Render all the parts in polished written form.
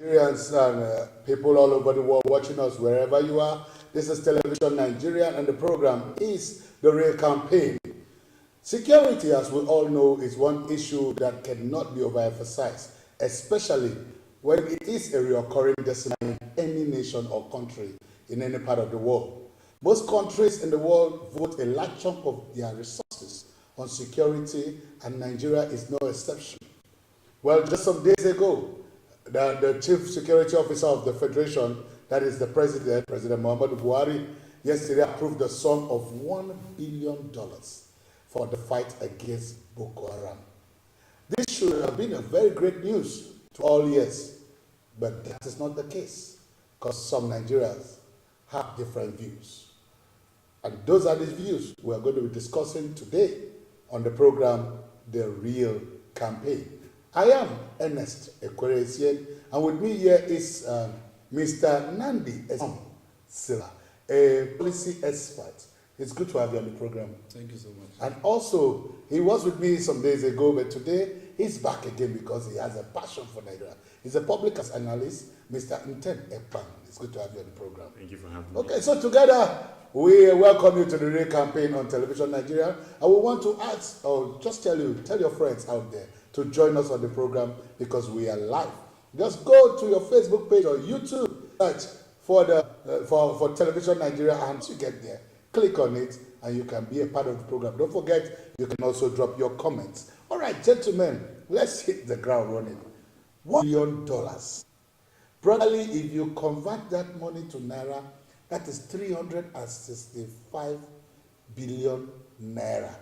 Nigerians and people all over the world watching us wherever you are. This is Television Nigeria, and the program is The Real Campaign. Security, as we all know, is one issue that cannot be overemphasized, especially when it is a recurring decimal in any nation or country in any part of the world. Most countries in the world vote a large chunk of their resources on security, and Nigeria is no exception. Well, just some days ago, the Chief Security Officer of the Federation, that is the President, President Muhammadu Buhari, yesterday approved the sum of $1 billion for the fight against Boko Haram. This should have been a very great news to all ears, but that is not the case, because some Nigerians have different views. And those are the views we are going to be discussing today on the program, The Real Campaign. I am Ernest Ekweresien, and with me here is Mr. Nandi Sila, a policy expert. It's good to have you on the program. Thank you so much. And also, he was with me some days ago, but today he's back again because he has a passion for Nigeria. He's a public analyst, Mr. Nten Ekpan. It's good to have you on the program. Thank you for having me. Okay, so together, we welcome you to the Real Campaign on Television Nigeria. And we want to ask, or just tell your friends out there to join us on the program because we are live. Just go to your Facebook page or YouTube, search for for Television Nigeria, and once you get there, click on it, and you can be a part of the program. Don't forget, you can also drop your comments. All right, gentlemen, let's hit the ground running. $1 billion. Probably, if you convert that money to naira, that is 365 billion naira.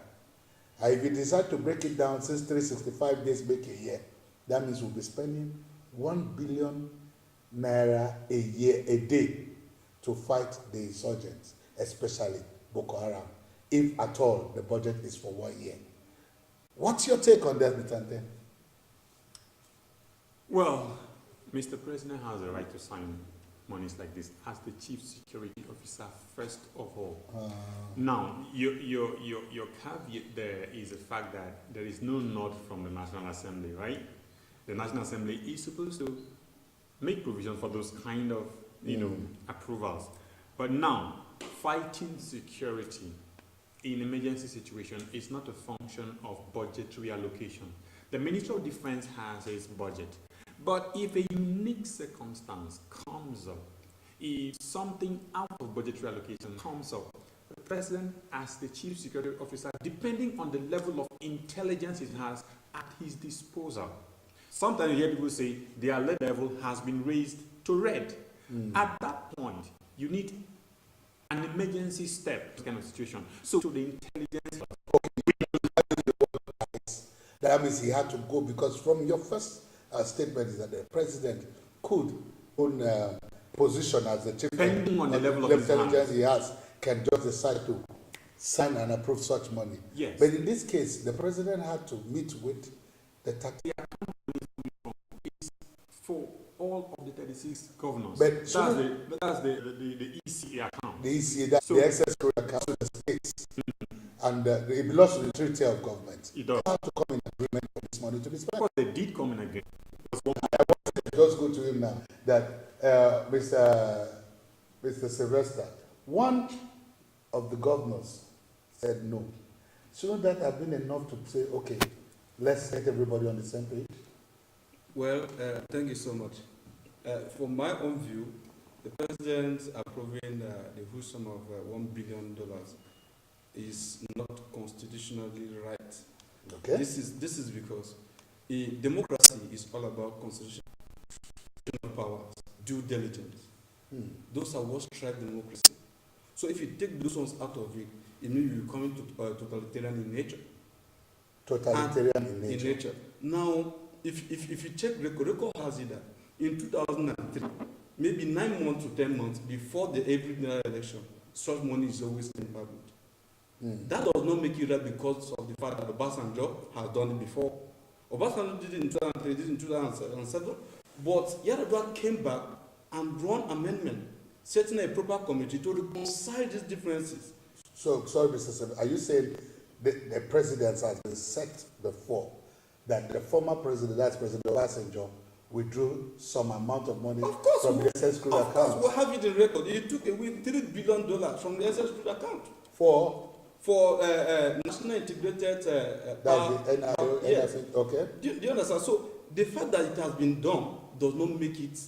And if you decide to break it down, since 365 days make a year, that means we'll be spending 1 billion naira a year, a day, to fight the insurgents, especially Boko Haram, if at all the budget is for 1 year. What's your take on that, Mr. Nten? Well, Mr. President has a right to sign monies like this as the Chief Security Officer, first of all. Now, your caveat there is the fact that there is no nod from the National Assembly, right? The National Assembly is supposed to make provision for those kind of, approvals. But now, fighting security in emergency situation is not a function of budgetary allocation. The Ministry of Defense has its budget. But if a unique circumstance comes up, if something out of budgetary allocation comes up, the President, as the Chief Security Officer, depending on the level of intelligence he has at his disposal, sometimes you hear people say the alert level has been raised to red. At that point, you need an emergency step to kind of situation. So to the intelligence. That means he had to go because from your first statement is that the president could, on position as the chief depending on the level of intelligence he has, can just decide to sign and approve such money. Yes. But in this case, the president had to meet with the for all of the 36 governors. But that's the ECA account. The ECA, that's the excess account of the states. And it belongs to the Treaty of Government. It does. They have to come in agreement for this money to be spent. Of course, they did come in agreement. I want to just go to him now. That Mr. Sylvester, one of the governors said no. Shouldn't that have been enough to say, okay, let's get everybody on the same page? Well, thank you so much. From my own view, the president approving the whole sum of $1 billion is not constitutionally right. Okay. This is because democracy is all about constitutional powers, due diligence. Those are what drive democracy. So if you take those ones out of it, it means you come into totalitarian in nature. Totalitarian in nature. Now, if you check record has it that in 2003, maybe 9 months to 10 months before the every general election, such money is always in public. That does not make it right because of the fact that Obasanjo has done it before. Obasanjo did it in 2003, did it in 2007, but Yar'Adua came back and drawn amendment, setting a proper committee to reconcile these differences. So, sorry, Mr. Seven, are you saying the precedence has been set before that the former president, that's President Obasanjo, withdrew some amount of money Of course, from the SS Crude of course, account we'll have it in record. He took away $3 billion from the SS Crude account for for National Integrated Power. that's the NIO, Yes. okay? Do you understand? So the fact that it has been done does not make it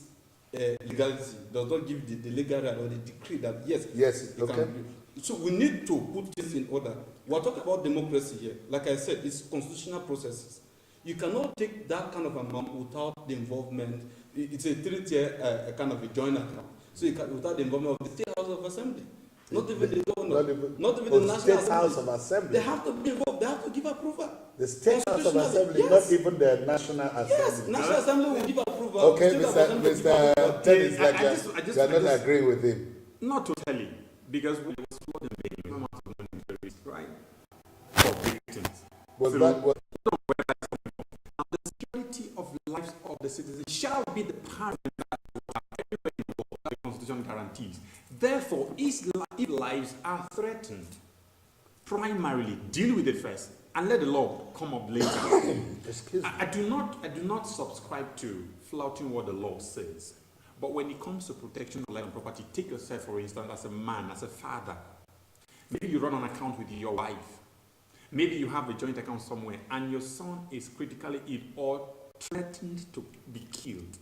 legality, does not give the legal right or the decree that yes, Yes, it okay. can be. So we need to put things in order. We're talking about democracy here. Like I said, it's constitutional processes. You cannot take that kind of amount without the involvement. It's a 3-tier kind of a joint account. So you can, without the involvement of the State House of Assembly, not even the governor, not even the National State House of Assembly. Assembly. They have to be involved. They have to give approval. The State House of Assembly, Yes. not even the National Yes, Assembly. National Assembly will give approval. Okay, State House of Assembly will give approval. Mr. Tennis, like I just- you're not agreeing with him. Not totally, because we was flooding the amount of money terrorists, right? For victims. Was So- that what? And the security of lives of the citizens shall be the paramount that the Constitution guarantees. Therefore, if lives are threatened, primarily deal with it first and let the law come up later. Excuse me. I do not subscribe to flouting what the law says. But when it comes to protection of life and property, take yourself, for instance, as a man, as a father. Maybe you run an account with your wife. Maybe you have a joint account somewhere and your son is critically ill or threatened to be killed.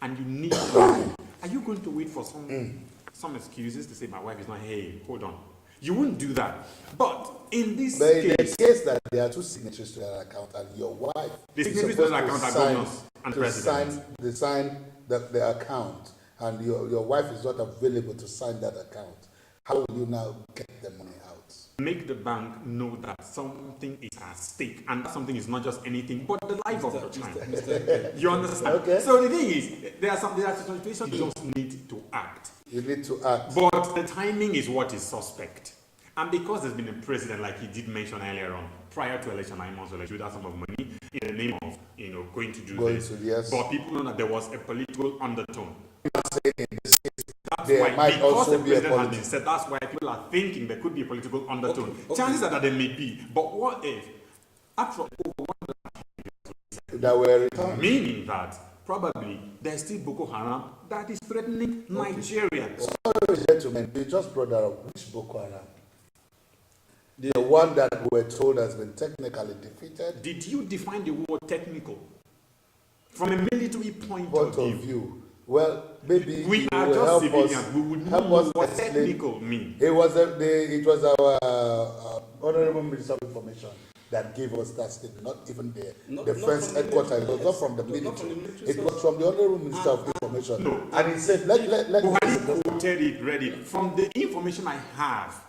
And you need money. Are you going to wait for some excuses to say, my wife is not here, hold on? You wouldn't do that. But in this But in the case, case that there are two signatories to that account and your wife the is signatories to supposed that to account are sign- governors and to presidents. sign the account and your wife is not available to sign that account, how will you now get the money out? Make the bank know that something is at stake, and that something is not just anything but the life of your child. You understand? Okay. So the thing is, there are situations you just need to act, You need to act. but the timing is what is suspect. And because there's been a president, like he did mention earlier on, prior to election, 9 months election, with that sum of money in the name of going to do Going this. to, yes. But people know that there was a political undertone. That's There why, might because also the be a president has politi- been said, that's why people are thinking there could be a political undertone. Okay, okay. Chances are that there may be, but what if, after that were returned. meaning that probably there's still Boko Haram that is threatening Nigeria. Sorry, gentlemen, you just brought that up. Which Boko Haram? The one that we were told has been technically defeated. Did you define the word technical? From a military point Point of of view, view. Well, maybe we you are will just help civilians. us. We would help know us what explain. technical means. It was our Honorable Minister of Information that gave us that statement, not even the Not defense from the headquarters. It military, was not from the yes. It was not military. from the military It was source. from the Honorable Minister of Information. No. And he said, let Buhari quoted it, read it. From the information I have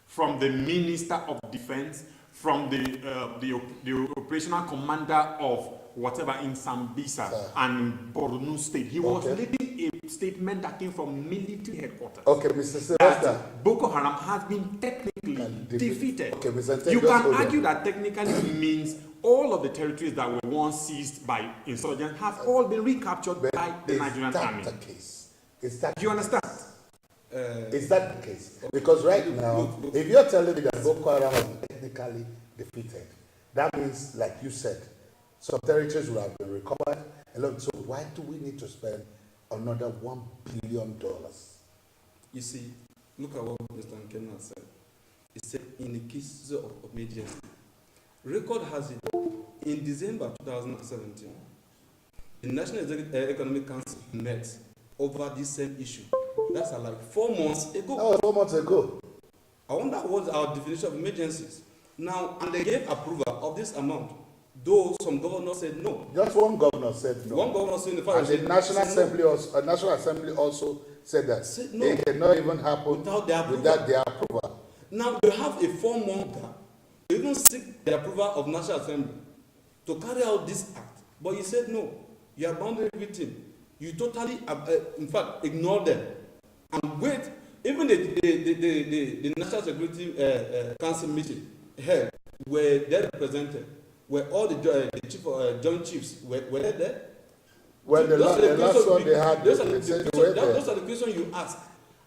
from the Minister of Defense, from the operational commander of whatever in Sambisa and Borno State, he was Okay. leading a statement that came from military headquarters. Okay, Mr. Sylvester. That Boko Haram has been technically defeated. Okay, Mr. Ted, You just can hold on. argue that technically means all of the territories that were once seized by insurgents have all been recaptured But by the is Nigerian that army. the case? Is that Do you understand? Is that the case? Because right now, if you're telling me that Boko Haram has been technically defeated, that means, like you said, some territories will have been recovered. So why do we need to spend another $1 billion? You see, look at what Mr. Nkenna said. He said, in the cases of emergency, record has it, in December 2017, the National Economic Council met over this same issue. That's like 4 months ago. That was 4 months ago. I wonder what's our definition of emergencies. Now, and they gave approval of this amount, though some governors said no. Just one governor said no. One governor said in the And the said National Assembly also said that Said no. it cannot even happen Without their approval. without their approval. Now they have a 4-month gap. They even seek the approval of National Assembly to carry out this act. But he said no. You abandoned everything. You totally, in fact, ignored them. And wait, even the National Security Council meeting held, where they represented, where all the joint chiefs were there. Well, the last one they had, Those are they said they were there. those are the questions you ask.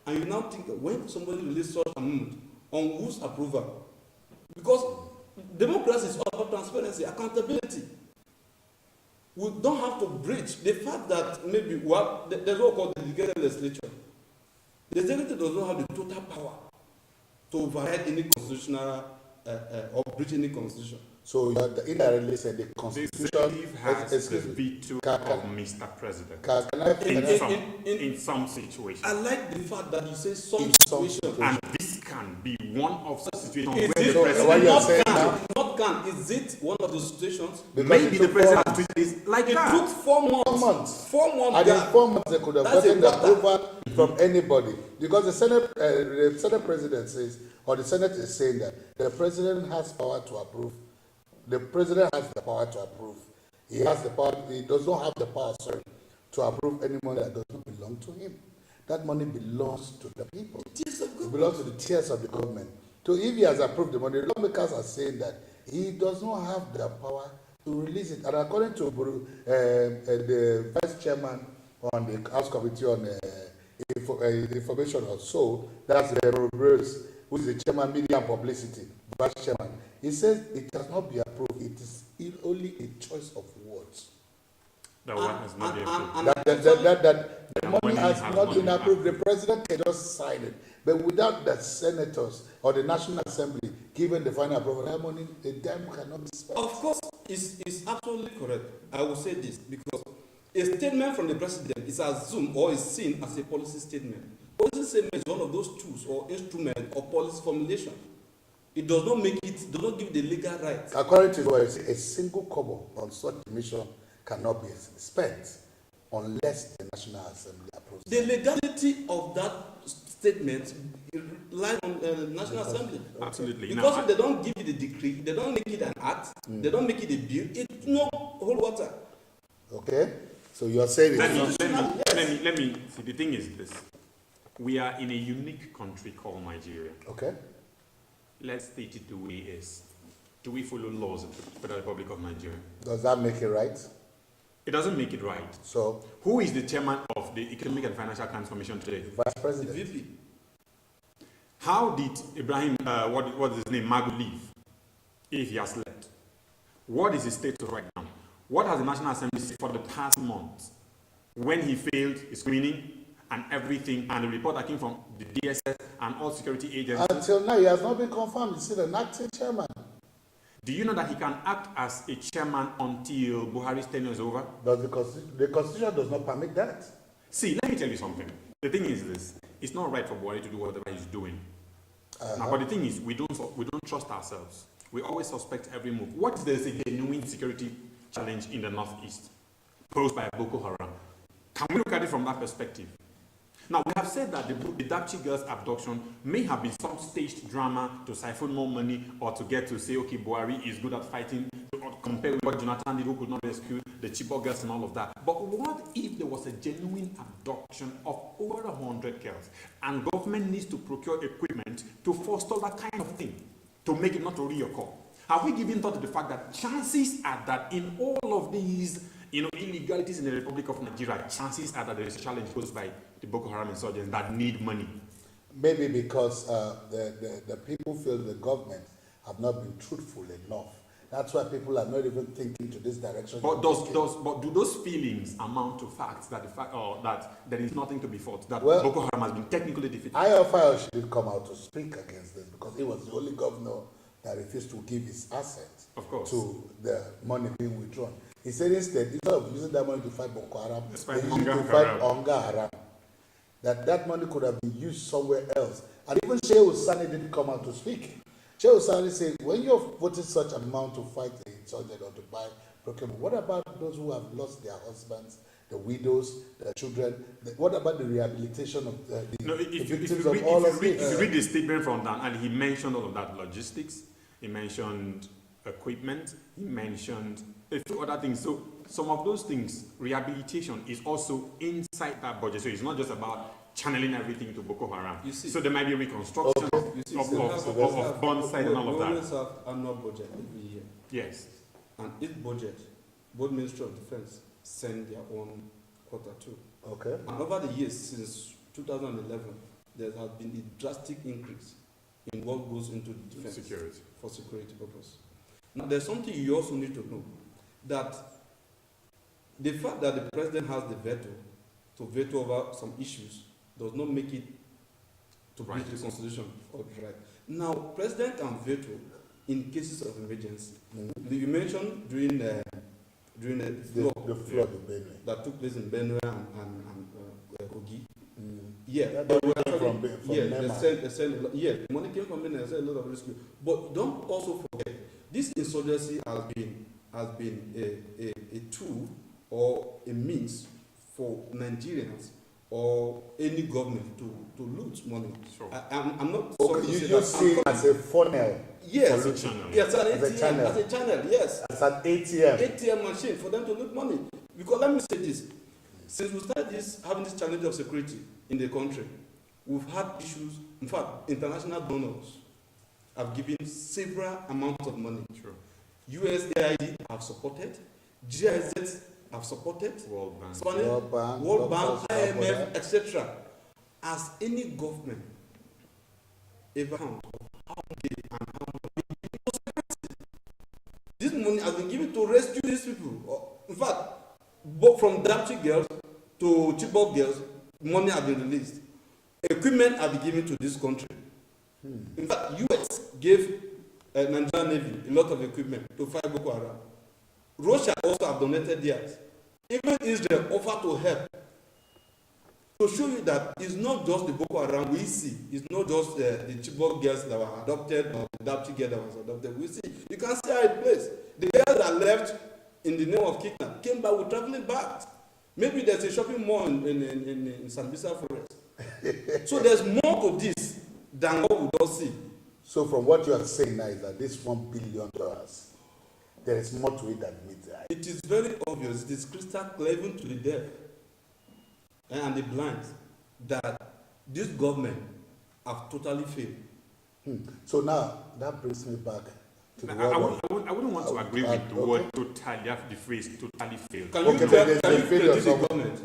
And you now think, when somebody releases such amount, on whose approval? Because democracy is all about transparency, accountability. we don't have to breach the fact that maybe there's what called the delegated legislature. The executive does not have the total power to override any constitutional or breach any constitution. So you are indirectly said the The Constitution executive has the excuse me. veto Can- of Mr. President Can I in some situations. I like the fact that you say some In some situations. And this can be one of such situations Is where it the what president, you're not saying can, now? not can, is it one of those situations? because maybe it the took president 4 has treated this like It that. took 4 months. 4 months. 4 months. And in gap. 4 months, they could have That's gotten a the quarter. approval from anybody. Because the Senate president says, or the Senate is saying that the president has power to approve. The president has the power to approve. He has the power, he does not have the power, sorry, to approve any money that does not belong to him. That money belongs to the people. It belongs to the tiers of the government. So if he has approved the money, the lawmakers are saying that he does not have the power to release it. And according to the vice chairman on the House Committee on Information or so, that's Bruce, who is the chairman, media and publicity, vice chairman. He says it has not been approved. It is only a choice of words. The one has not been approved. That the And money when it has has not not been been approved. The president can just sign it. But without the senators or the National Assembly giving the final approval, that money, the dime cannot be spent. Of course, it's absolutely correct. I will say this because a statement from the president is assumed or is seen as a policy statement. Policy statement is one of those tools or instruments of policy formulation. It does not make it, does not give the legal right. According to what a single kobo on such mission cannot be spent unless the National Assembly approves. The legality of that statement lies on the National Assembly. Absolutely. Because Now, if they don't give it a decree, they don't make it an act, they don't make it a bill, it's no whole water. Okay? So you are saying let it's me, not. let me see. The thing is this: we are in a unique country called Nigeria. Okay? Let's state it the way it is. Do we follow laws of the Federal Republic of Nigeria? Does that make it right? It doesn't make it right. So, Who is the chairman of the Economic and Financial Crimes Commission today? Vice The President. VP. How did Ibrahim, what is his name, Magu leave if he has left? What is his status right now? What has the National Assembly said for the past month when he failed his screening and everything and the report that came from the DSS and all security agencies? Until now, he has not been confirmed. He's still an acting chairman. Do you know that he can act as a chairman until Buhari's tenure is over? Does the Constitution does not permit that. See, let me tell you something. The thing is this: it's not right for Buhari to do whatever he's doing. Now, but the thing is, we don't trust ourselves. We always suspect every move. What if there's a genuine security challenge in the northeast posed by Boko Haram? Can we look at it from that perspective? Now, we have said that the Dapchi girl's abduction may have been some staged drama to siphon more money or to get to say, okay, Buhari is good at fighting, or compare with what Jonathan did, who could not rescue the Chibok girls and all of that. But what if there was a genuine abduction of over 100 girls and government needs to procure equipment to forestall that kind of thing, to make it not to reoccur? Have we given thought to the fact that chances are that in all of these illegalities in the Republic of Nigeria, chances are that there is a challenge posed by the Boko Haram insurgents that need money? Maybe because the people feel the government have not been truthful enough. That's why people are not even thinking to this direction. But do those feelings amount to facts that that there is nothing to be fought, that Boko Haram has been technically defeated? Ayofayo did come out to speak against this because he was the only governor that refused to give his assets to the money being withdrawn. He said instead of using that money to fight Boko Haram, they used it to fight Onga Haram. That money could have been used somewhere else. And even Shehu Sani didn't come out to speak. Shehu Sani said, when you're putting such amount to fight the insurgent or to buy procurement, what about those who have lost their husbands, the widows, the children? What about the rehabilitation of the victims of all of this? If you read the statement from Dan Ali, he mentioned all of that: logistics, he mentioned equipment, he mentioned a few other things. So some of those things, rehabilitation is also inside that budget. So it's not just about channeling everything to Boko Haram. You see, so there might be reconstruction of bond side and all of that. We always have annual budget every year. Yes. And each budget, both Ministry of Defense send their own quarter two. Okay. And over the years, since 2011, there has been a drastic increase in what goes into the defense for security purpose. Now, there's something you also need to know, that the fact that the president has the veto to veto over some issues does not make it to breach the constitution or right. Now, president can veto in cases of emergency. You mentioned during the flood in Benue that took place in Benue and Kogi. Yeah, that they were money from the money came from Benue. They sent a lot of rescue. But don't also forget, this insurgency has been a tool or a means for Nigerians or any government to loot money. Sure. I'm not. Okay, you just see it as a funnel. Yes, as a channel. Yes, As a channel. as a channel. Yes, As an ATM. ATM machine for them to loot money. Because let me say this: since we started having this challenge of security in the country, we've had issues. In fact, international donors have given several amounts of money. Sure. USAID have supported, GIZ have supported, World Bank. Spanish, World Bank, IMF, etc. Has any government ever found how they and how much this money has been given to rescue these people? In fact, both from Dapchi girls to Chibok girls, money has been released. Equipment has been given to this country. In fact, US gave Nigerian Navy a lot of equipment to fight Boko Haram. Russia also have donated theirs. Even Israel offered to help. To show you that it's not just the Boko Haram we see. It's not just the Chibok girls that were adopted or the Dapchi girl that was adopted. We see. You can see how it plays. The girls that left in the name of kidnap came back with traveling bags. Maybe there's a shopping mall in Sambisa Forest. So there's more to this than what we don't see. So from what you are saying now is that this $1 billion, there is more to it than meets the eye. It is very obvious, it is crystal clear even to the deaf and the blind that this government have totally failed. So now that brings me back to the I word. wouldn't want to agree with the word totally, the phrase totally failed. Can you Okay, but credit there's a failure the somewhere. government?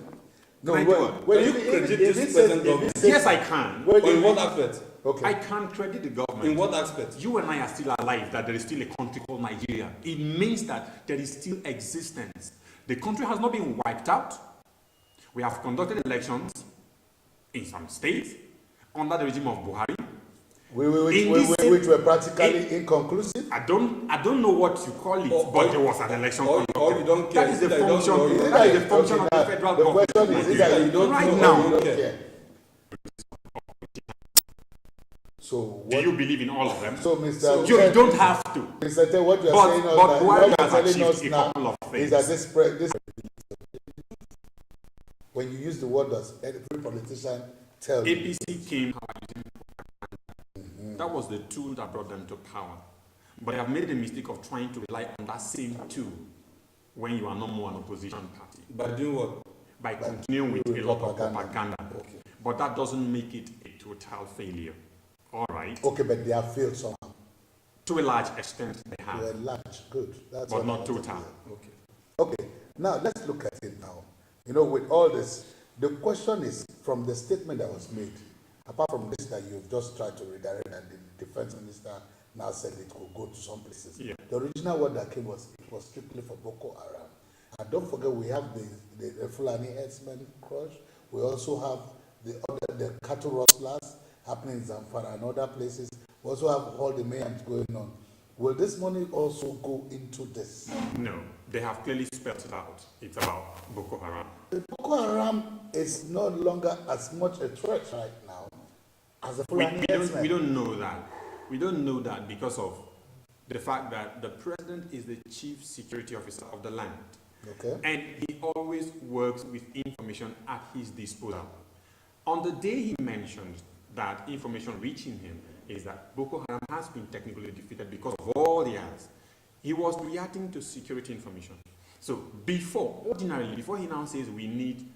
No, Can I wait, do it? wait, Can you if credit it this says- present if it government? says- Yes, I can. Wait, Or in if what it- aspect? Okay. I can credit the government. In what aspect? You and I are still alive, that there is still a country called Nigeria. It means that there is still existence. The country has not been wiped out. We have conducted elections in some states under the regime of Buhari. which were practically inconclusive. I don't know what you call it, but there was an election conducted. Or you don't care. That is the Either you don't function. know, you That is the Okay, function of the now, federal the government. question is either you don't Right know now. or you don't Okay. care. So Do what? you believe in all of them? So Mr. You Ted, don't have to. Mr. Ted, what you are But saying us Buhari now, what you are has telling achieved us a now couple of is things. that this when you use the word, does every politician tell you? APC came. That was the tool that brought them to power. But they have made the mistake of trying to rely on that same tool when you are no more an opposition party. By doing what? By continuing with a lot of propaganda. Okay. But that doesn't make it a total failure. All right. Okay, but they have failed somehow. To a large extent, they They have. were large, good. That's But what I not wanted to total. hear. Okay. Okay, now let's look at it now. You know, with all this, the question is from the statement that was made, apart from this that you've just tried to redirect and the defense minister now said it could go to some places. Yeah. The original word that came was it was strictly for Boko Haram. And don't forget we have the Fulani herdsmen crush. We also have the cattle rustlers happening in Zamfara and other places. We also have all the mayhems going on. Will this money also go into this? No, they have clearly spelled it out. It's about Boko Haram. The Boko Haram is no longer as much a threat right now as the Fulani herdsmen. We don't know that. We don't know that because of the fact that the president is the chief security officer of the land. Okay. And he always works with information at his disposal. On the day he mentioned that information reaching him is that Boko Haram has been technically defeated because of all the others, he was reacting to security information. So ordinarily, before he now says we need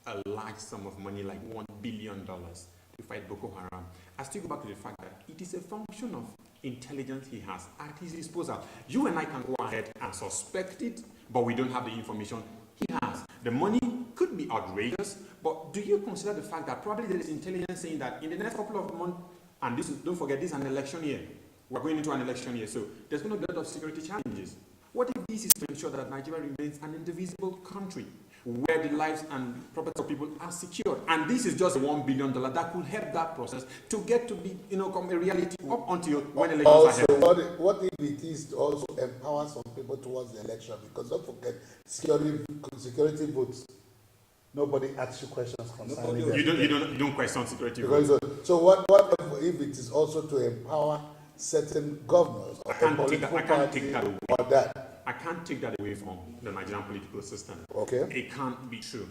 a large sum of money like $1 billion to fight Boko Haram, I still go back to the fact that it is a function of intelligence he has at his disposal. You and I can go ahead and suspect it, but we don't have the information he has. The money could be outrageous, but do you consider the fact that probably there is intelligence saying that in the next couple of months, and don't forget, this is an election year. We're going into an election year, so there's going to be a lot of security challenges. What if this is to ensure that Nigeria remains an indivisible country? where the lives and property of people are secured. And this is just $1 billion that could help that process to get to be, come a reality up until when elections also, are held. what if it is to also empower some people towards the election? Because don't forget, security votes. Nobody asks you questions concerning them. You don't question security votes. So what if it is also to empower certain governors or I can't take that away. or that? I can't take that away from the Nigerian political system. Okay. It can't be true.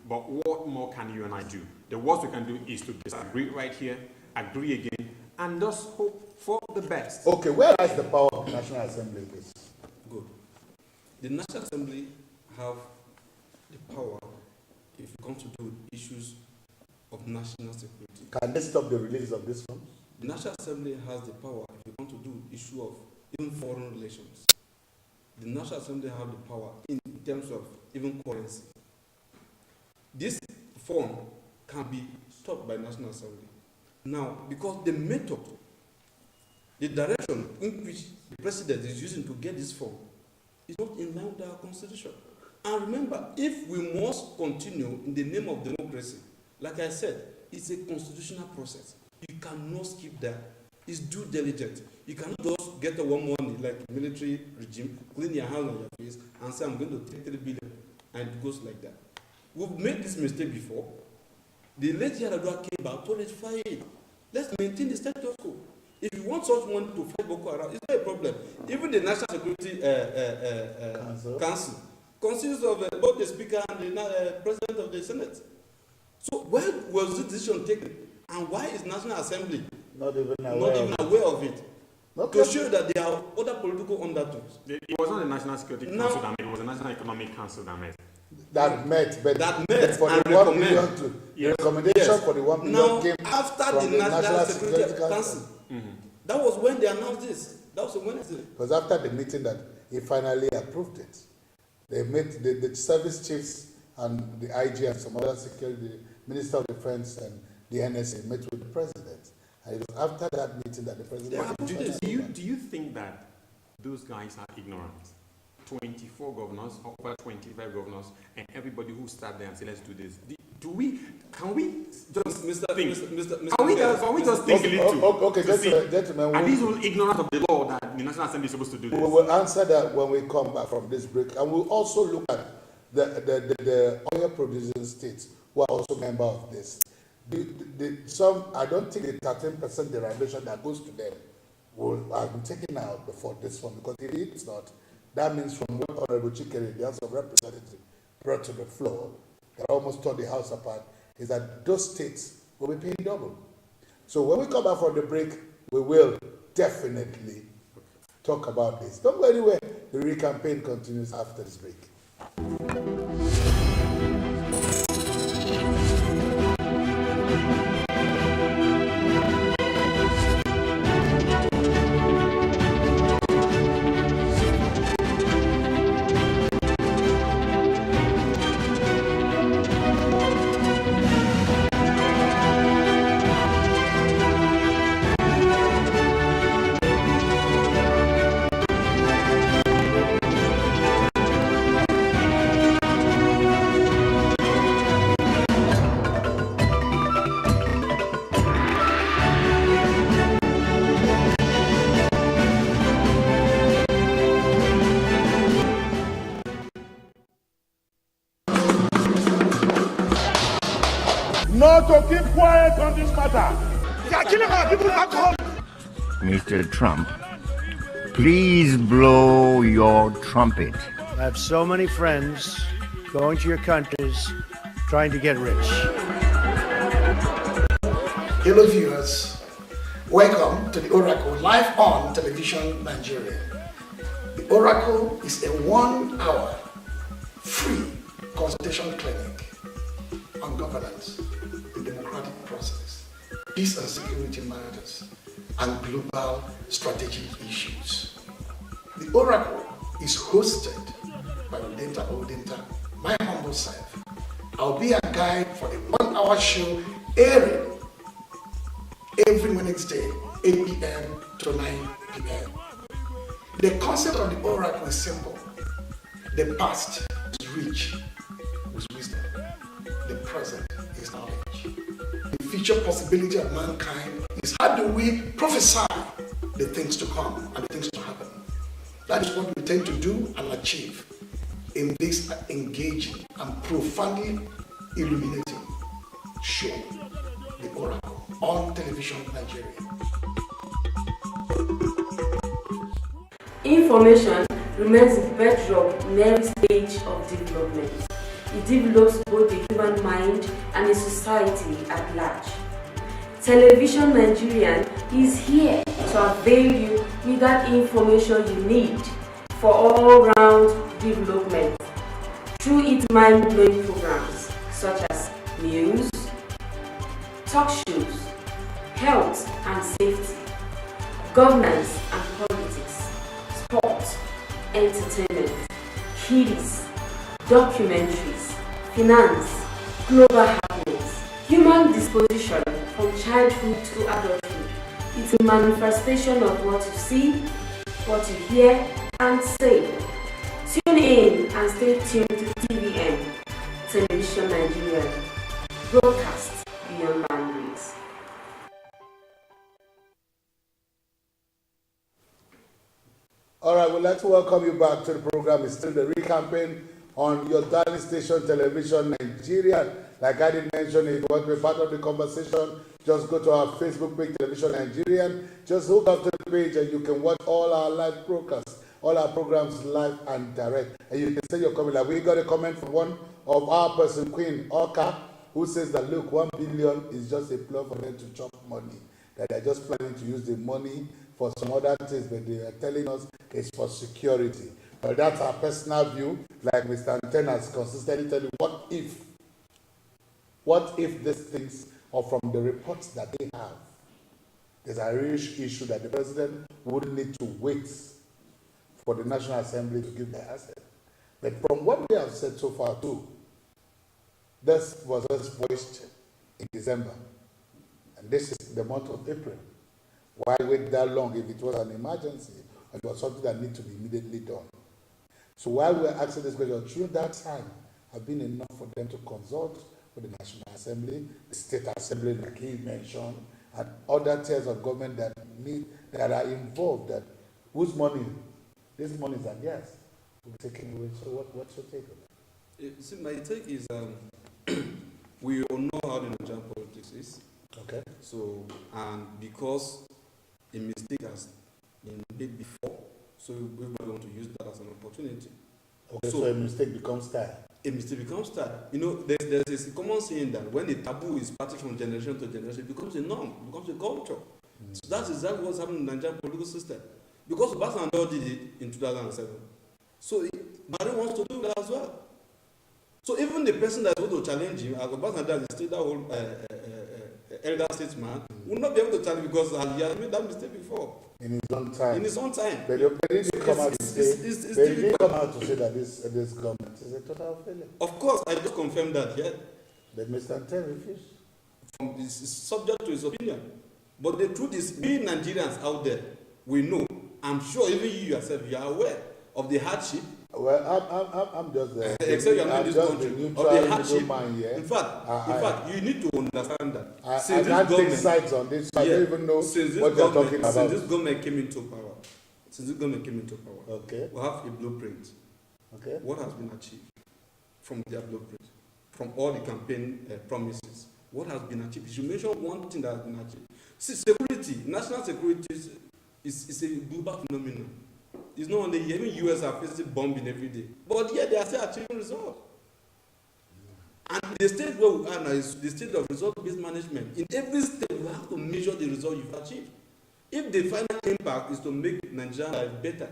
But what more can you and I do? The worst we can do is to disagree right here, agree again, and just hope for the best. Okay, where lies the power of the National Assembly, please? Good. The National Assembly have the power if it comes to do with issues of national security. Can they stop the release of this funds? The National Assembly has the power if it comes to do with issue of even foreign relations. The National Assembly have the power in terms of even currency. This fund can be stopped by National Assembly. Now, because the method, the direction in which the president is using to get this fund is not in line with our constitution. And remember, if we must continue in the name of democracy, like I said, it's a constitutional process. You cannot skip that. It's due diligence. You cannot just get a one money like military regime, clean your hands on your face, and say, I'm going to take 3 billion, and it goes like that. We've made this mistake before. The late Yaradua came back to rectify it. Let's maintain the status quo. If you want such money to fight Boko Haram, it's not a problem. Even the National Security Council consists of both the Speaker and the President of the Senate. So where was this decision taken? And why is National Assembly not even aware of it? Okay. To show that there are other political undertones. It was not the National Security Council that met, it was the National Economic Council that met. That met, but That for and the 1 recommend. billion to the recommendation for the 1 billion Now, came after from the National Security Council, that was when they announced this. That was a Wednesday. It was after the meeting that he finally approved it. They met the service chiefs and the IG and some other security, the Minister of Defense and the NSA met with the president. And it was after that meeting that the president... Do you think that those guys are ignorant? 24 governors, over 25 governors, and everybody who sat there and said, let's do this. Can we just think? Can we just think a little? Okay, gentlemen. Are these all ignorant of the law that the National Assembly is supposed to do this? We will answer that when we come back from this break. And we'll also look at the oil producing states who are also members of this. I don't think the 13% derivation that goes to them will have been taken out before this one, because if it's not, that means from what Honorable Chikere, the House of Representatives, brought to the floor, that almost tore the House apart, is that those states will be paying double. So when we come back from the break, we will definitely talk about this. Don't go anywhere. The re-campaign continues after this break. Not to keep quiet on this matter. They are killing our people back home. Mr. Trump, please blow your trumpet. I have so many friends going to your countries trying to get rich. Hello viewers, welcome to the Oracle live on television Nigeria. The Oracle is a 1-hour free consultation clinic on governance, the democratic process, peace and security matters, and global strategic issues. The Oracle is hosted by Udenta Odenta, my humble self. I'll be a guide for the 1-hour show airing every Wednesday, 8 p.m. to 9 p.m. The concept of the Oracle is simple. The past is rich with present is knowledge. The future possibility of mankind is how do we prophesy the things to come and the things to happen. That is what we tend to do and achieve in this engaging and profoundly illuminating show, The Oracle, on Television Nigeria. Information remains the bedrock in every stage of development. It develops both the human mind and the society at large. Television Nigerian is here to avail you with that information you need for all-round development through its mind-blowing programs such as news, talk shows, health and safety, governance and politics, sport, entertainment, kiddies, documentaries, finance, global happiness, human disposition from childhood to adulthood. It's a manifestation of what you see, what you hear and say. Tune in and stay tuned to TVN, Television Nigeria, broadcast beyond boundaries. All right, we'd like to welcome you back to the program. It's still the re-campaign on your darling station, Television Nigeria. Like I did mention, if you want to be part of the conversation, just go to our Facebook page, Television Nigerian. Just hook up to the page and you can watch all our live broadcasts, all our programs live and direct. And you can say your comment. Like we got a comment from one of our person, Queen Oka, who says that, look, 1 billion is just a plot for them to chop money. That they're just planning to use the money for some other things, but they are telling us it's for security. But that's our personal view. Like Mr. Anten has consistently telling you, what if these things, or from the reports that they have, there's a real issue that the president would need to wait for the National Assembly to give their asset. But from what they have said so far too, this was just voiced in December. And this is the month of April. Why wait that long if it was an emergency and it was something that needed to be immediately done? So while we're asking this question, through that time have been enough for them to consult with the National Assembly, the State Assembly, like he mentioned, and other tiers of government that are involved, that whose money, these monies are theirs, will be taken away. So what's your take on that? See, my take is we all know how the Nigerian politics is. Okay. So, and because a mistake has been made before, so we want to use that as an opportunity. Okay, so a mistake becomes style. A mistake becomes style. You know, there's this common saying that when a taboo is passed from generation to generation, it becomes a norm, it becomes a culture. So that's exactly what's happening in the Nigerian political system. Because Obasanjo did it in 2007. So Buhari wants to do that as well. So even the person that's going to challenge him, as Obasanjo is still that whole elder statesman, will not be able to challenge because he has made that mistake before. In his own time. In his own time. But they didn't come out to say that this government is a total failure. Of course, I just confirmed that, yeah. But Mr. Anten refused. It's subject to his opinion. But the truth is, being Nigerians out there, we know. I'm sure even you yourself, you are aware of the hardship. Well, I'm just there. Except you're not in this country. Of the hardship. Yeah. In fact, you need to understand that. I can't take sides on this. I don't even know what you're talking about. Since this government came into power, okay, we have a blueprint. Okay. What has been achieved from their blueprint, from all the campaign promises? What has been achieved? You should mention one thing that has been achieved. See, security, national security is a global phenomenon. It's not only here, even US are facing bombing every day. But yet they are still achieving results. And the state where we are now is the state of result-based management. In every step, you have to measure the result you've achieved. If the final impact is to make Nigeria life better,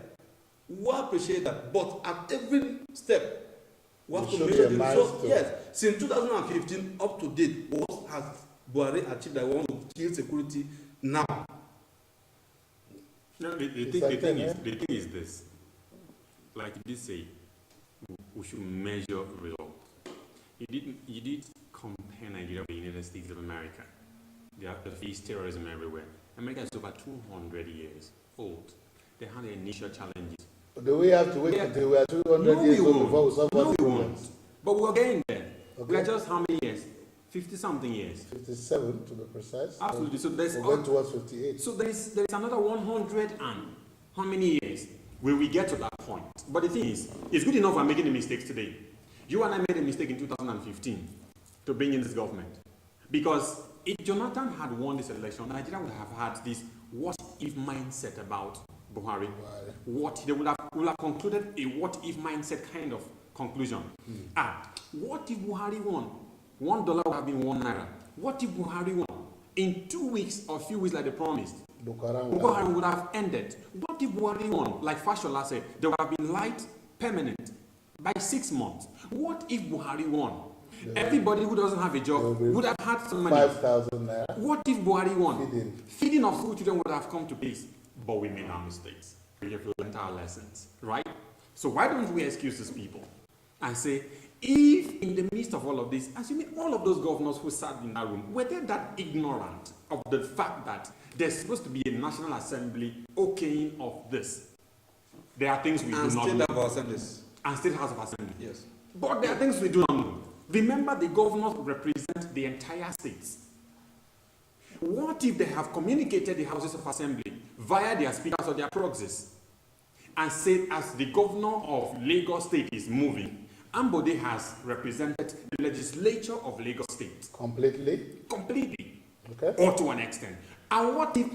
we appreciate that. But at every step, we have to measure the result. Yes. Since 2015 up to date, what has Buhari achieved that we want to kill security now? No, the thing is this. Like you did say, we should measure results. You did compare Nigeria with the United States of America. They have faced terrorism everywhere. America is over 200 years old. They had the initial challenges. Do we have to wait until we are 200 years old before we solve what we want? But we're getting there. Okay. We are just how many years? 50-something years. 57 to be precise. Absolutely. So there's we went towards 58. So there is another 100 and how many years will we get to that point? But the thing is, it's good enough we're making the mistakes today. You and I made a mistake in 2015 to bring in this government. Because if Jonathan had won this election, Nigeria would have had this what-if mindset about Buhari. What they would have concluded a what-if mindset kind of conclusion. What if Buhari won? $1 would have been £1. What if Buhari won? In 2 weeks or a few weeks like they promised, Buhari would have ended. What if Buhari won? Like Fashola said, there would have been light permanent by 6 months. What if Buhari won? Everybody who doesn't have a job would have had some money. 5,000 naira. What if Buhari won? Feeding of school children would have come to place. But we made our mistakes. We have learned our lessons, right? So why don't we excuse these people and say, if in the midst of all of this, assuming all of those governors who sat in that room, were they that ignorant of the fact that there's supposed to be a National Assembly okaying of this? There are things we do not know. And State House of Assemblies. And State House of Assembly. Yes. But there are things we do not know. Remember, the governors represent the entire states. What if they have communicated the Houses of Assembly via their speakers or their proxies and said, as the governor of Lagos State is moving, Ambode has represented the legislature of Lagos State. Completely? Completely. Okay. Or to an extent. And what if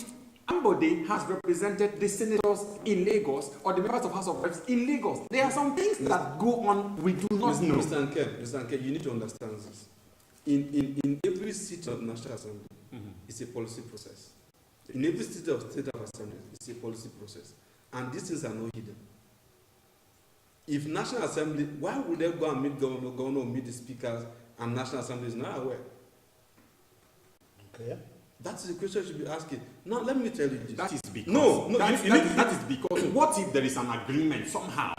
Ambode has represented the senators in Lagos or the members of House of Reps in Lagos? There are some things that go on we do not know. Mr. Anke, you need to understand this. In every seat of National Assembly, it's a policy process. In every seat of State House Assembly, it's a policy process. And these things are not hidden. If National Assembly, why would they go and meet governor, meet the speakers, and National Assembly is not aware? Okay. That's the question you should be asking. Now, let me tell you this. That is because. That is because. What if there is an agreement somehow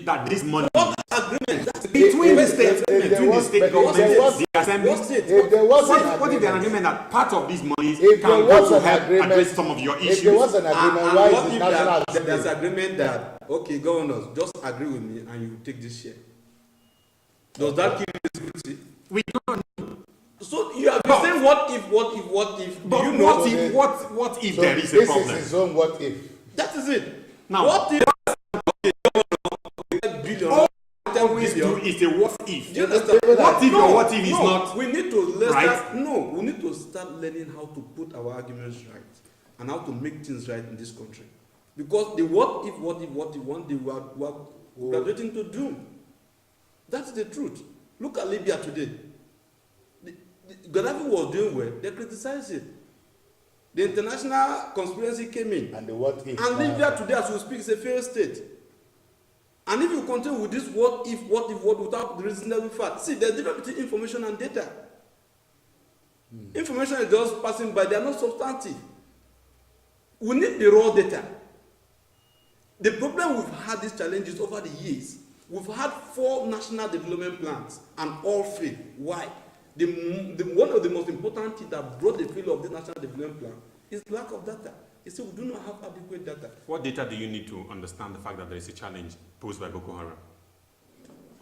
that this money? What agreement? Between the states, between the state government, the assembly. If there was What if there an agreement that part of these monies If can there go was to an help agreement- address some of your issues? If there was an agreement, why what is it if National there's Assembly? agreement that, okay, governors, just agree with me and you take this share? Does that kill the security? We don't. So you have been saying what if? But Do you know? what if So there is a this problem? is his own what if. That is it. Now, What if? always do is a what if. Do you understand? What if your what if is not We need to right? we need to start learning how to put our arguments right and how to make things right in this country. Because the what if one day we are graduating to doom. That's the truth. Look at Libya today. Gaddafi was doing well. They criticized it. The international conspiracy came in. And the what if. And Libya today, as we speak, is a failed state. And if you continue with this what if without the reasonable fact, see, there's a difference between information and data. Information is just passing by, they are not substantive. We need the raw data. The problem we've had these challenges over the years. We've had 4 national development plans and all failed. Why? One of the most important things that brought the failure of the national development plan is lack of data. You see, we do not have adequate data. What data do you need to understand the fact that there is a challenge posed by Boko Haram?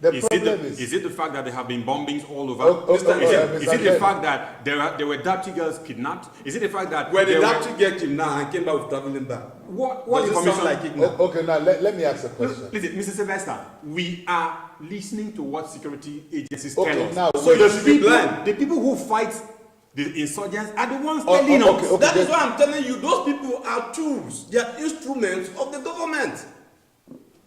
The Is problem it the fact that there have been bombings all over? Is it the fact that there were Dapchi girls kidnapped? Is it the fact that when the Dapchi get him now and came back with traveling back? What does it information sound like it now? Okay, now let me ask a question. Listen, Mr. Sylvester, we are listening to what security agencies tell Okay, us. now So you should be blind. The people who fight the insurgents are the ones telling us. okay. That is why I'm telling you, those people are tools. They are instruments of the government.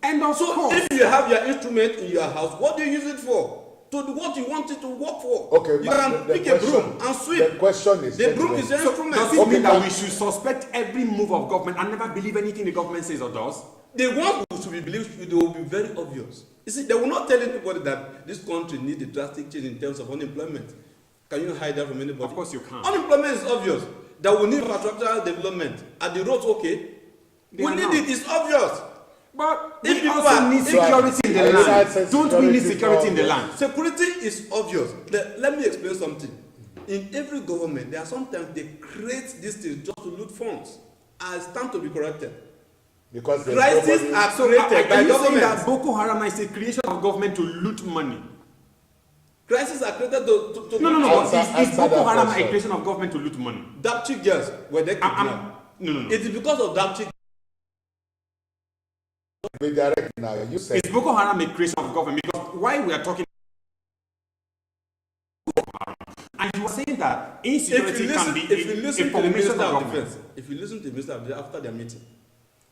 And of So course, if you have your instrument in your house, what do you use it for? To do what you want it to work for. Okay, you but can the pick a question- broom and sweep. The question is, The broom is an so instrument. does it Okay, mean that but- we should suspect every move of government and never believe anything the government says or does? The ones who should be believed, they will be very obvious. You see, they will not tell anybody that this country needs a drastic change in terms of unemployment. Can you hide that from anybody? Of course you can't. Unemployment is obvious. That we need infrastructural development. Are the roads okay? They We are need not. it. It's obvious. But If we people also are- need if- security in the Right. land. Right. Don't we need Security security in the for- land? Security is obvious. Let me explain something. In every government, there are sometimes they create these things just to loot funds. And it's time to be corrected. because there's Crises nobody- are So created are by you saying that government. Boko Haram is a creation of government to loot money? Crises are created to No. Is Answer Boko that Haram a question. creation of government to loot money? Dapchi girls were they kidnapped. No. It is because of Dapchi. Be direct now. You said Is Boko Haram a creation of government? Because why we are talking Boko Haram, and you are saying that insecurity can be if you listen a to the formation Minister of of government. Defense, if you listen to the Minister of Defense after their meeting,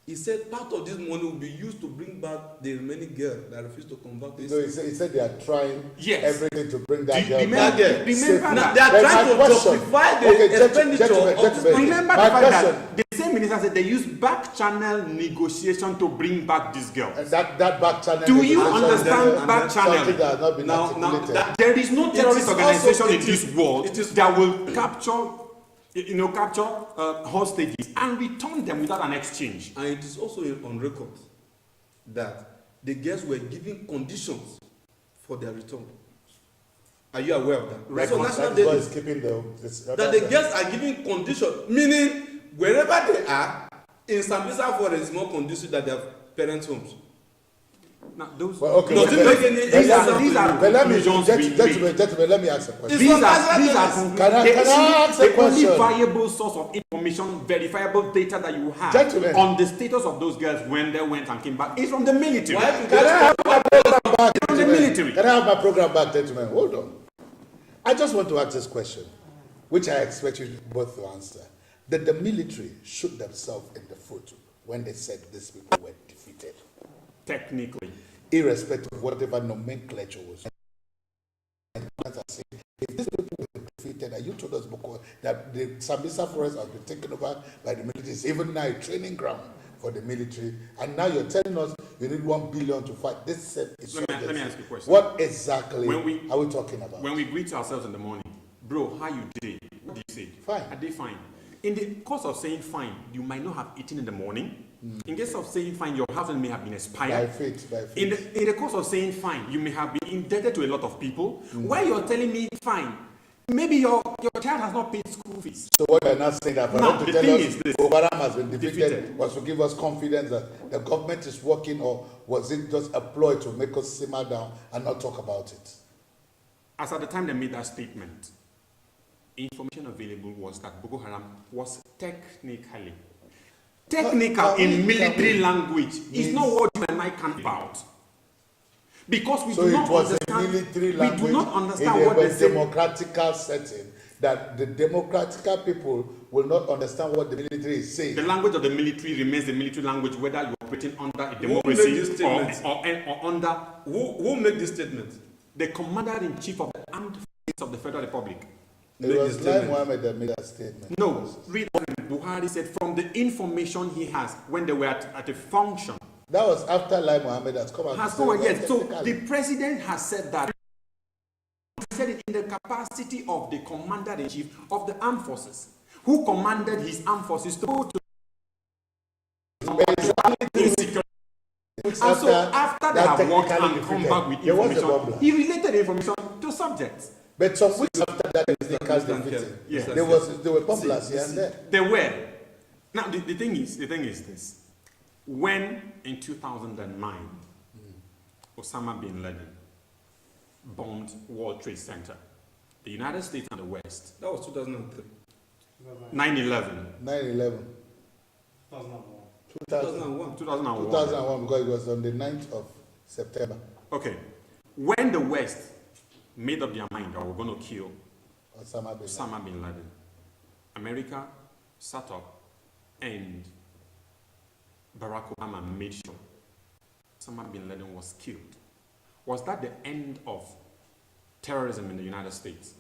he said part of this money will be used to bring back the remaining girl that refused to come back to no, he said they are trying Yes. everything to bring that Do- girl remember- back. remember Safely. that- They are But trying my to question- justify the Okay, expenditure gentlemen, of this money. Remember My the fact question- that the same minister said they used back channel negotiation to bring back this girl. That back channel. Do you negotiation understand is back something channel? that has not been Now, articulated. that- There is no It terrorist is organization also- in this world it is- that will capture hostages and return them without an exchange. And it is also on record that the girls were given conditions for their return. Are you aware of that? Right. So That National boy Daily, is keeping that the girls are given conditions, meaning wherever they are, in Sambisa forest is more conducive than their parents' homes. Now, those Well, okay. Does it make any these are But let me, conclusions we make. gentlemen, let me ask a question. It's These from are National Can I ask a the only question? viable source of information, verifiable data that you have Gentlemen. on the status of those girls when they went and came back is from the military. Why do Can I have my program back, From the gentlemen? military. Can I have my program back, gentlemen? Hold on. I just want to ask this question, which I expect you both to answer. Did the military shoot themselves in the foot when they said these people were defeated, Technically. irrespective of whatever nomenclature was? If these people were defeated, and you told us before that the Sambisa forest has been taken over by the military, it's even now a training ground for the military, and now you're telling us you need 1 billion to fight this same insurgency. Let me ask you a question. What exactly When are we talking about? When we greet ourselves in the morning, bro, how you did? What do you say? Fine. Are they fine? In the course of saying fine, you might not have eaten in the morning. In case of saying fine, your house may have been By expired. faith, by faith. In the course of saying fine, you may have been indebted to a lot of people. While you're telling me fine, maybe your child has not paid school fees. So what you're not saying that for Now, them to the tell thing us is this. Boko Haram has been defeated Defeated. was to give us confidence that the government is working, or was it just a ploy to make us simmer down and not talk about it? As at the time they made that statement, information available was that Boko Haram was technically in military language is not what you and I can about. Because we So do it not was a understand, military we language do not understand in what a they say. democratical setting, that the democratical people will not understand what the military is saying. The language of the military remains the military language, whether you're operating under a made democracy this statement? or under Who made this statement? the commander-in-chief of the armed forces of the Federal Republic. It Make was this Lai statement. Mohammed that made that statement. No, read what Buhari said from the information he has when they were at a function. That was after Lai Mohammed has come out. Has to come say again. that So technically. the president has said that. He said it in the capacity of the commander-in-chief of the armed forces, who commanded his armed forces to go to insecurity. And so after they have worked and come back with there was a information, bomb. he related the information to subjects. But some weeks after that, they can't defeat it. Yeah. There were problems here and there. They were. Now the thing is this. When in 2009, Osama bin Laden bombed World Trade Center, the United States and the West, That was 2003. 9/11, 9/11. 2001. 2001. 2001, because it was on the 9th of September. Okay. When the West made up their mind that we're going to kill Osama bin Laden. Osama bin Laden, America sat up and Barack Obama made sure Osama bin Laden was killed. Was that the end of terrorism in the United States?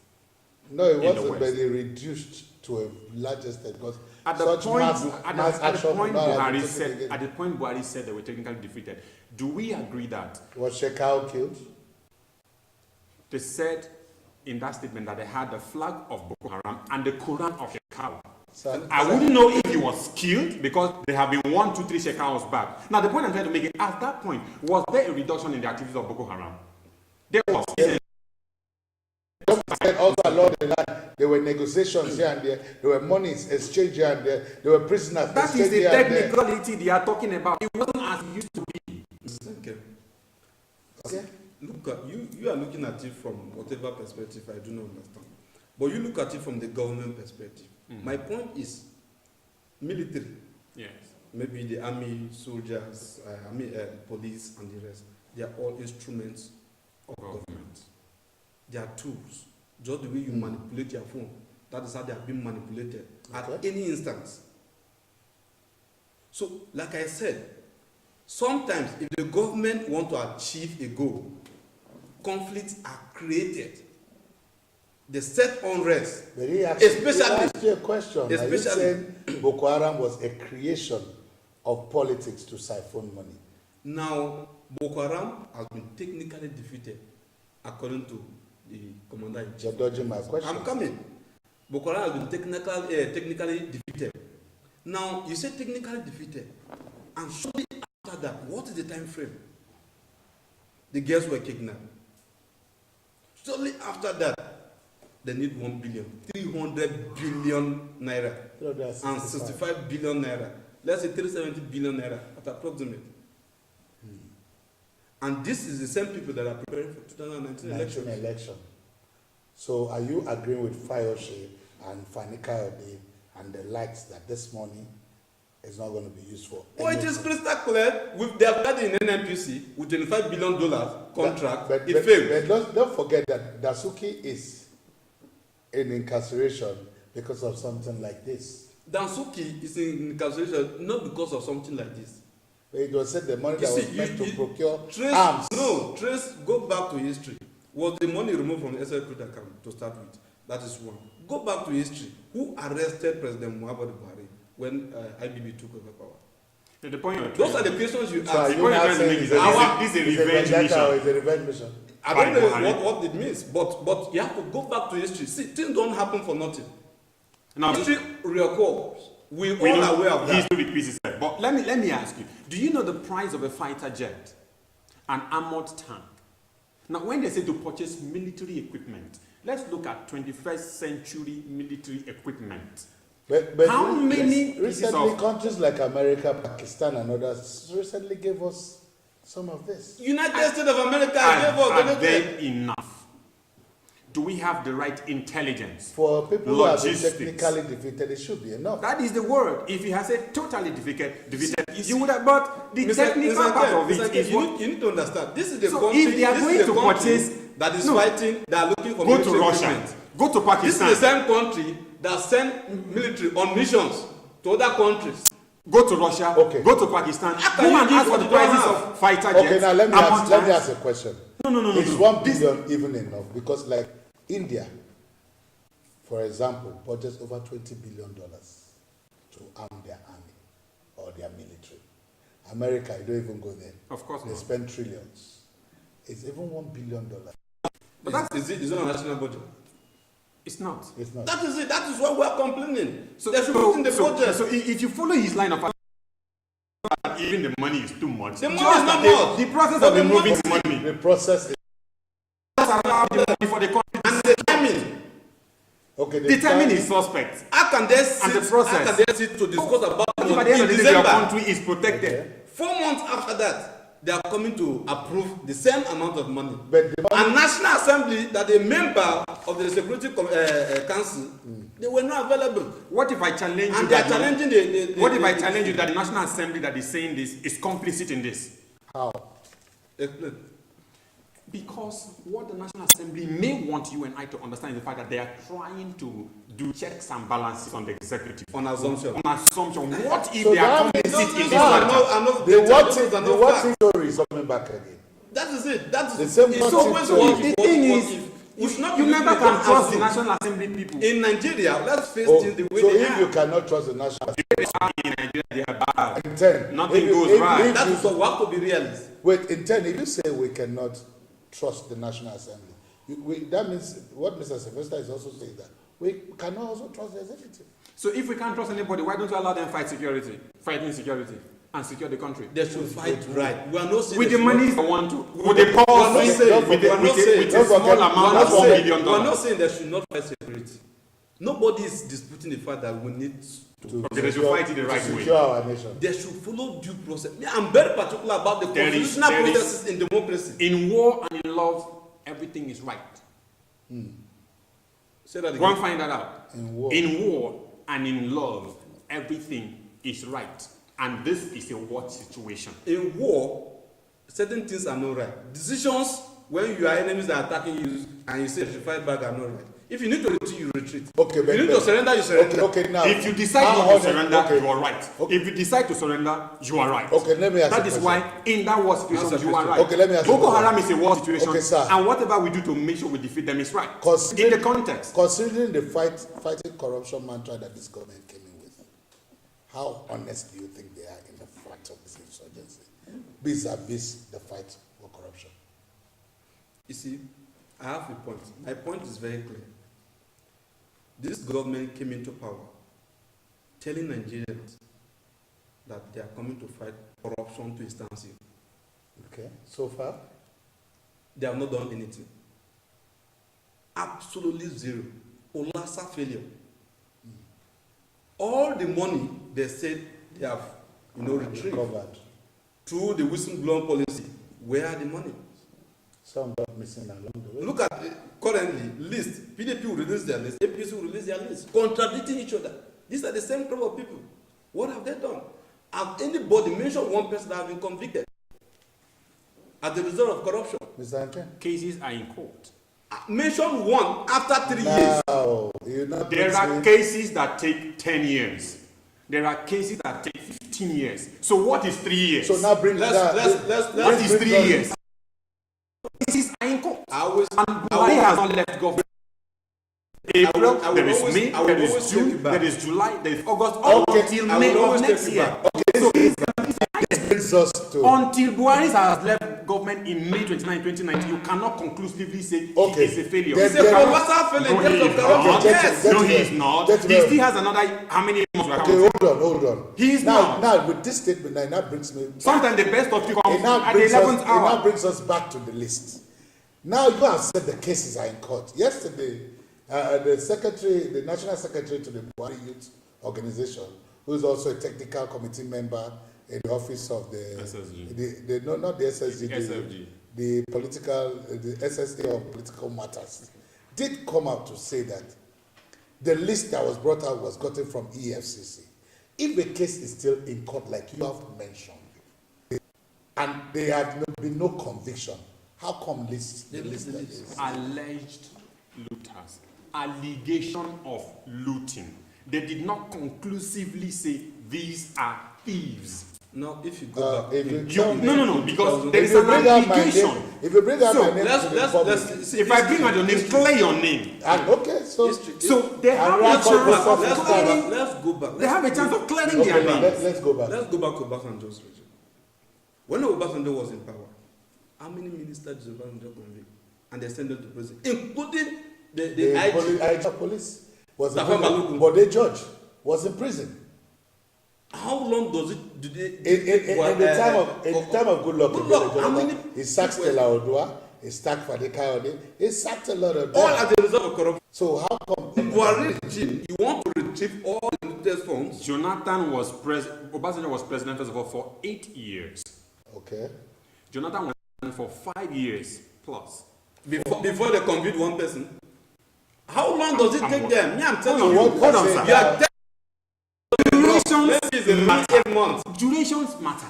No, it in the wasn't, but West? they reduced to a large extent because At the such point, mass at the action point would not have been Buhari taken said, again. at the point Buhari said they were technically defeated, do we agree that Was Shekau killed? they said in that statement that they had the flag of Boko Haram and the Quran of Shekau? Sir, I wouldn't know if he was killed because there have been 1, 2, 3 Shekau's back. Now the point I'm trying to make is, at that point, was there a reduction in the activities of Boko Haram? There was. And also along the line, there were negotiations here and there. There were monies exchanged here and there. There were prisoners That is exchanged the here and there. technicality they are talking about. It wasn't as it used to be. Okay. Okay. look at you are looking at it from whatever perspective I do not understand. But you look at it from the government perspective. My point is military. Yes. Maybe the army, soldiers, police, and the rest. They are all instruments of government. They are tools. Just the way you manipulate your phone, that is how they are being manipulated at any instance. So, like I said, sometimes if the government want to achieve a goal, conflicts are created. They set unrest. He asked you a question. Are you saying Boko Haram was a creation of politics to siphon money? Now, Boko Haram has been technically defeated, according to the commander in chief. You're dodging my question. I'm coming. Boko Haram has been technically defeated. Now, you say technically defeated, and shortly after that, what is the time frame? The girls were kidnapped. Shortly after that, they need 1 billion, 300 billion naira, and 65 billion naira. Let's say 370 billion naira at approximate. And this is the same people that are preparing for 2019 election. So are you agreeing with Fayose and Fani Kayode and the likes that this money is not going to be used for? Oh, it is crystal clear. They have got in NNPC with $25 billion contract. But it failed. But don't forget that Dasuki is in incarceration because of something like this. Dasuki is in incarceration not because of something like this. But it was said the money that was meant to procure arms. No, go back to history. Was the money removed from the SL account to start with? That is one. Go back to history. Who arrested President Muhammadu Buhari when IBB took over power? The point Those are the questions you ask. So This is a revenge mission. Is a revenge mission? I don't know what it means, but you have to go back to history. See, things don't happen for nothing. Now, history records. We all are aware of that. History repeats itself. But let me ask you, do you know the price of a fighter jet, an armored tank? Now, when they say to purchase military equipment, let's look at 21st century military equipment. But how many recently countries like America, Pakistan, and others recently gave us some of this. United States of America gave us. Are they enough? Do we have the right intelligence? For people who have been technically defeated, it should be enough. That is the word. If he has said totally defeated, you would have. But the technical part of it is what you need to understand. This is the so country. If they are going to purchase, that is fighting, they are looking for go military to Russia, equipment. go to Pakistan. This is the same country that send military on missions to other countries. Go to Russia. Okay. Go to Pakistan. Go and ask for the prices of fighter jets. Okay, now let me ask a question. No. Is 1 billion even enough? Because like India, for example, purchased over $20 billion to arm their army or their military. America, you don't even go there. Of course they not. spend trillions. It's even $1 billion. But is it on a national budget? It's not. It's not. That is it. That is why we are complaining. So they should put in the budget. So if you follow his line of even the money is too much. The money is not much. The process of removing the money. The process is for the country. And the timing. okay. The timing is suspect. How can they sit? And the process. How can they sit to discuss about If at the end of the day, your country is protected. Okay. 4 months after that, they are coming to approve the same amount of money. But the money, And National Assembly, that a member of the Security Council, they were not available. What if I challenge you? And they are challenging the What if I challenge you that the National Assembly that is saying this is complicit in this? how? Explain. Because what the National Assembly may want you and I to understand is the fact that they are trying to do checks and balances on the executive. On assumption. On assumption. What if So they are that complicit in this no, matter? The watching story is coming back again. That is it. That is The same it's watching always story. what The if, thing what is, if. you never can trust the assume. National Assembly people. In Nigeria, let's face Oh, things the way so they if are. you cannot trust the national In Nigeria, they are bad. in 10, Nothing if you- goes if- right. if That you- is what we have to be realist. Wait, in 10, if you say we cannot trust the National Assembly, that means what Mr. Sylvester is also saying, that we cannot also trust the executive. So if we can't trust anybody, why don't you allow them fight insecurity, and secure the country? They should fight right. We are not saying With they the should money not- they want to, with the We are not policy, saying- with we are not saying- a small don't amount We are of not $1 saying- billion. we are not saying they should not fight security. Nobody is disputing the fact that we need To They should fight it the right way. secure our nation. they should follow due process. Me, I'm very particular about the There is- constitutional there is- processes in democracy. In war and in love, everything is right. Say that Go and again. find that out. In war. And in love, everything is right. And this is a war situation. In war, certain things are not right. Decisions when your enemies are attacking you and you say you should fight back are not right. If you need to retreat, you retreat. Okay, If you need to surrender, you surrender. Okay, now. If you decide how not to honest- surrender, okay. you are right. Okay. If you decide to surrender, you are right. Okay, let me ask That you a is question. why in that war situation, Answer you are question. right. Okay, let me ask you a Boko question. Haram is a war situation. Okay, sir. And whatever we do to make sure we defeat them is right. Considering- In the context. Considering the fighting corruption mantra that this government came in with, how honest do you think they are in the fight of this insurgency, vis-a-vis the fight for corruption? You see, I have a point. My point is very clear. This government came into power telling Nigerians that they are coming to fight corruption to a standstill. Okay, so far? They have not done anything. Absolutely zero. Colossal failure. All the money they said they have, retrieved Recovered. through the whistleblower policy, where are the money? Some got missing along the way. Look at currently list. PDP will release their list. APC will release their list, contradicting each other. These are the same group of people. What have they done? Have anybody mentioned one person that has been convicted as the result of corruption? Mr. Ante? Cases are in court. Mention one after 3 years. Now, you not There are cases that take 10 years. There are cases that take 15 years. So what is 3 years? So now bring that. What is 3 years? Cases are in court. I always, And Buhari has not left government. April, I will there is always- May, I will there is always take June, it back. there is July, there is August, up Okay, until I May will of always next take it year. back. So This brings us to. until Buhari has left government in May 29, 2019, you cannot conclusively say Okay. he is a failure. Then- it's a colossal failure in No, terms he of is corruption. not. Yes. Get No, to he them. is not. Get to He them. still has another, how many months? Okay, hold on. He is now, not. Now, with this statement, now, it now brings me. Sometimes the best of you It comes now at the brings 11th us. It now hour. brings us back to the list. Now you have said the cases are in court. Yesterday, the national secretary to the Buhari Youth Organization, who is also a technical committee member in the office of the SSG. not the SSG, SFG. the SSA of political matters, did come out to say that the list that was brought out was gotten from EFCC. If the case is still in court, like you have mentioned, and there have been no conviction, how come the list is? Alleged looters. Allegation of looting. They did not conclusively say these are thieves. Now, if you go back, If you You, tell me- no, because there if is you an bring out my allegation. name, if you bring out So, my name to the public, let's see. If I bring out your name, clear your name. and okay, so History. So they have And a record chance goes of off Let's to go clearing. back. Let's go back. They have a chance of clearing okay, their names. let's go back. Let's go back to Obasanjo's regime. When Obasanjo was in power, how many ministers did Obasanjo convict? And they sent them to prison, including the IG. Police was in Tafawa prison, Balogun. but the judge was in prison. How long do they? In the time of Goodluck, Goodluck, how many he sacked people- Stella Odua, he sacked Fadi Kayode, he sacked a lot of All them. as a result of corruption. So how come? Buhari regime, you want to retrieve all the looted funds? Obasanjo was president first of all for 8 years. Okay. Jonathan was president for 5 years plus. Before they convict one person. How long does it take them? Me, I'm telling Hold you. on, hold on, say sir. You are telling Durations maybe it's a month, 8 months. Durations matter.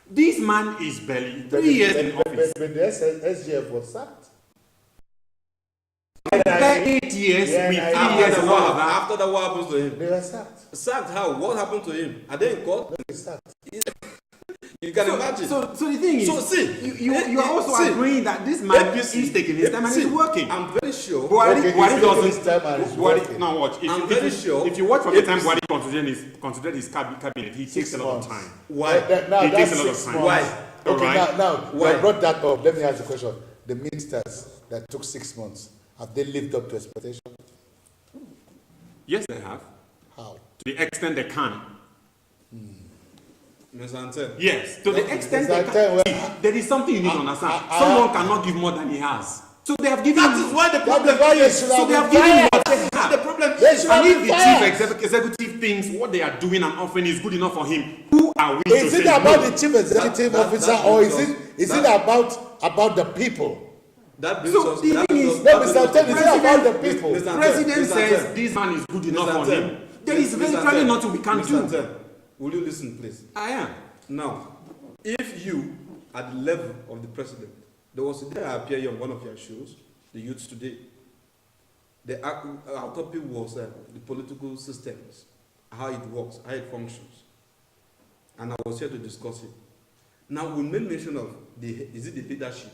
This man is barely 3 years in office. But the SGF was sacked. After 8 years, Yeah, with 3 I- years After of that, all of that. after that, what happens to him? They were sacked. Sacked how? What happened to him? Are they in court? They were sacked. You can imagine. So the thing is, So, see, you are also see, agreeing that this man APC is taking his time and see, he's working. I'm very sure. Buhari, Okay, Buhari he's taking his doesn't. time and he's Buhari, working. now watch. I'm very sure If you watch from the time APC Buhari considered his cabinet, he takes a lot of months. time. Why? Now It takes that's a lot of 6 time. months. Why? Okay, Alright. now Why? I brought that up. Let me ask you a question. The ministers that took 6 months, have they lived up to expectation? Yes, they have. How? To the extent they can. Mr. Ante, Yes, to the extent Mr. they Ante, can. well, See, there is something you need to understand. I- Someone cannot give more than he has. So they have given. that is why the That problem is why you is. should So have they have been given fired. That's not the problem. They should And have if been the fired. chief executive thinks what they are doing and offering is good enough for him, who are we Is to it say about no? the chief executive officer or is it about the people? That brings So us. the that thing brings is, us- No, that brings Mr. us- Ted, is it about the people? Mr. The Ted, president Mr. says Ted. this man is good enough Mr. for Ted, him. There is Mr. virtually Ted, nothing we can Mr. do. Ted, will you listen, please? I am. Now, if you, at the level of the president, there was a day I appeared on one of your shows, The Youth Today. Our topic was the political systems, how it works, how it functions. And I was here to discuss it. Now, we made mention of is it the leadership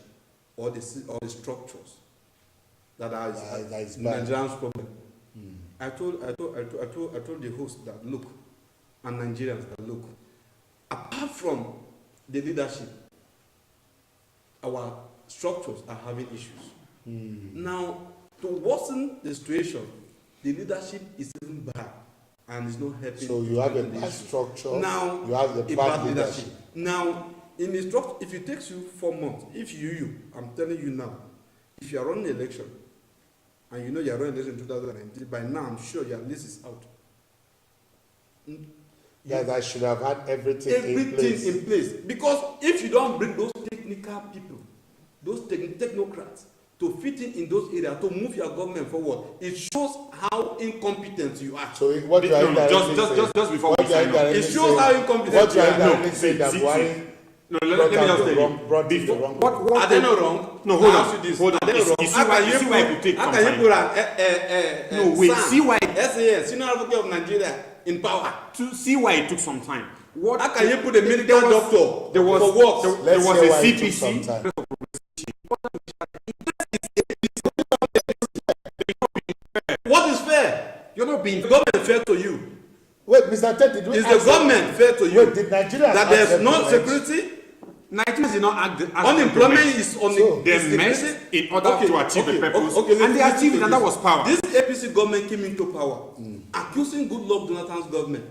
or the structures that are That is bad. Nigerian's problem. I told the host that look, and Nigerians that look, apart from the leadership, our structures are having issues. Now, to worsen the situation, the leadership is even bad and is not helping. So you have a the bad issue. structure, Now, you have the a bad leadership. Now, in the structure, if it takes you 4 months, I'm telling you now, if you are running an election, and you know you are running an election in 2019, by now I'm sure your list is out. Guys, I should have had everything in place. Because if you don't bring those technical people, those technocrats, to fit in those areas, to move your government forward, it shows how incompetent you are. So what you are No, indirectly saying? just before What we you are sign off. indirectly It shows saying- how incompetent What you you are are. indirectly No, saying that see, Buhari No, let me just tell you. brought it Before, the wrong what Are they not wrong? No, hold I on. ask you this. Hold on. Are they You wrong? see How why- can you see why it could take how some can you time. put an No, wait, SAN, see why- SAS, Senior Advocate of Nigeria, in power? To see why it took some time. What How can you put a medical doctor there was, for work? there Let's was hear a why it took some CPC. time. What is fair? You're not being The government fair to you. Wait, Mr. Ted, did we Is the ask them- government fair to you? Wait, did Nigeria That ask there's them no to merge? security? Nigerians did not act. Unemployment is on So, They is met security? in order to achieve the purpose, let's and they listen achieved it, to and that this. was power. This APC government came into power, accusing Goodluck Jonathan's government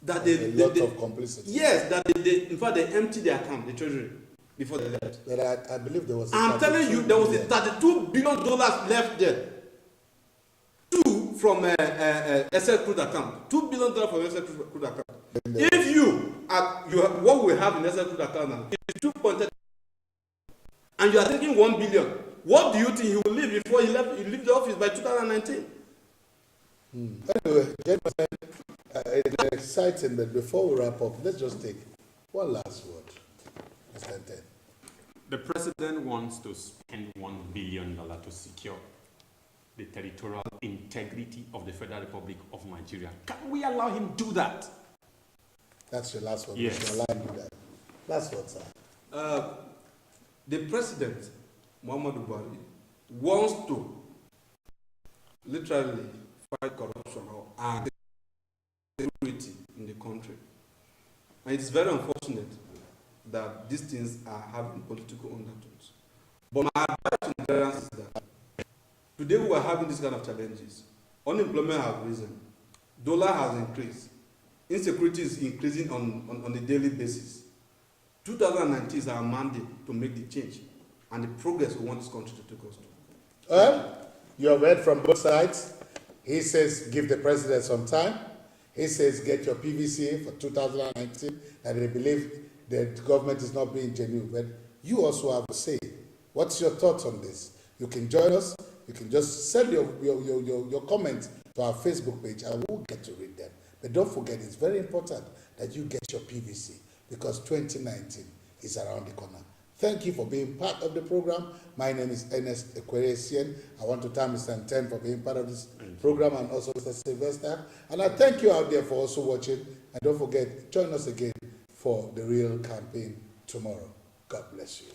that A lot of complicity. yes, that in fact they emptied their account, the treasury, before they left. But I believe there was. I'm telling you, there was a $32 billion left there. Two from SL crude account. $2 billion from SL crude account. If what we have in SL crude account now is 2.8, and you are taking 1 billion, what do you think he will leave before he leave the office by 2019? Anyway, gentlemen, it's exciting, but before we wrap up, let's just take one last word. Mr. Ted. The president wants to spend $1 billion to secure the territorial integrity of the Federal Republic of Nigeria. Can we allow him do that? That's your last word. Yes. We should allow you that. Last word, sir. The president, Muhammadu Buhari, wants to literally fight corruption and security in the country. And it's very unfortunate that these things are having political undertones. But my advice to Nigerians is that today we are having these kind of challenges. Unemployment has risen. Dollar has increased. Insecurity is increasing on a daily basis. 2019 is our mandate to make the change and the progress we want this country to take us to. You have heard from both sides. He says give the president some time. He says get your PVC for 2019, and they believe that the government is not being genuine. But you also have a say. What's your thoughts on this? You can join us. You can just send your comments to our Facebook page, and we'll get to read them. But don't forget, it's very important that you get your PVC, because 2019 is around the corner. Thank you for being part of the program. My name is Ernest Ekweresian. I want to thank Mr. Nten for being part of this program, and also Mr. Sylvester. And I thank you out there for also watching. And don't forget, join us again for the real campaign tomorrow. God bless you.